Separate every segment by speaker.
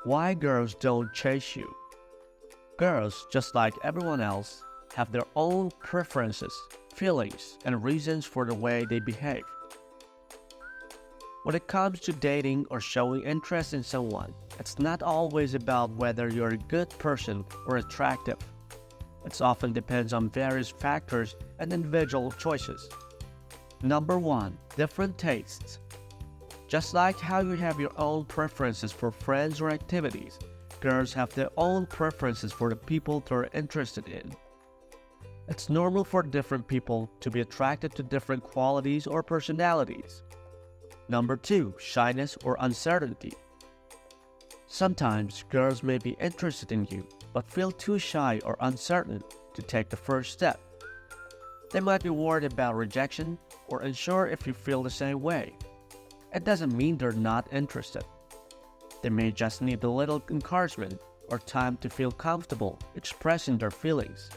Speaker 1: Why girls don't chase you? Girls, just like everyone else, have their own preferences, feelings, and reasons for the way they behave. When it comes to dating or showing interest in someone, it's not always about whether you're a good person or attractive. It often depends on various factors and individual choices. Number 1. Different tastes. Just like how you have your own preferences for friends or activities, girls have their own preferences for the people they're interested in. It's normal for different people to be attracted to different qualities or personalities. Number 2. Shyness or uncertainty. Sometimes girls may be interested in you, but feel too shy or uncertain to take the first step. They might be worried about rejection or unsure if you feel the same way. It doesn't mean they're not interested. They may just need a little encouragement or time to feel comfortable expressing their feelings.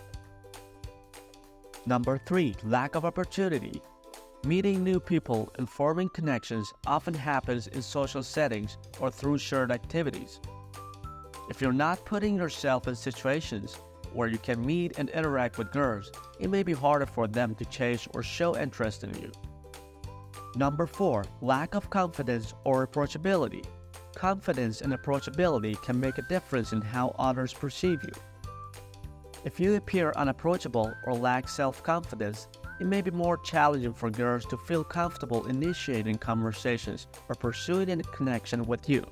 Speaker 1: Number 3. Lack of opportunity. Meeting new people and forming connections often happens in social settings or through shared activities. If you're not putting yourself in situations where you can meet and interact with girls, it may be harder for them to chase or show interest in you. Number 4. Lack of confidence or approachability. Confidence and approachability can make a difference in how others perceive you. If you appear unapproachable or lack self-confidence, it may be more challenging for girls to feel comfortable initiating conversations or pursuing a connection with you.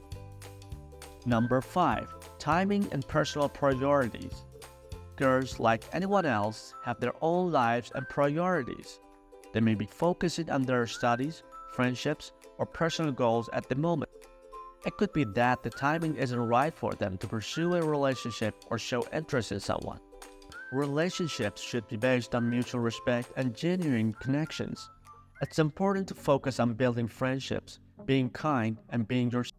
Speaker 1: Number 5. Timing and personal priorities. Girls, like anyone else, have their own lives and priorities. They may be focusing on their studies, friendships, or personal goals at the moment. It could be that the timing isn't right for them to pursue a relationship or show interest in someone. Relationships should be based on mutual respect and genuine connections. It's important to focus on building friendships, being kind, and being yourself.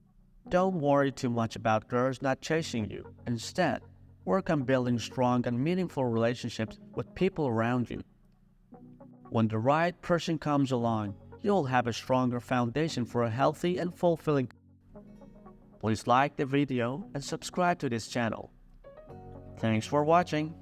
Speaker 1: Don't worry too much about girls not chasing you. Instead, work on building strong and meaningful relationships with people around you. When the right person comes along, you'll have a stronger foundation for a healthy and fulfilling. Please like the video and subscribe to this channel. Thanks for watching.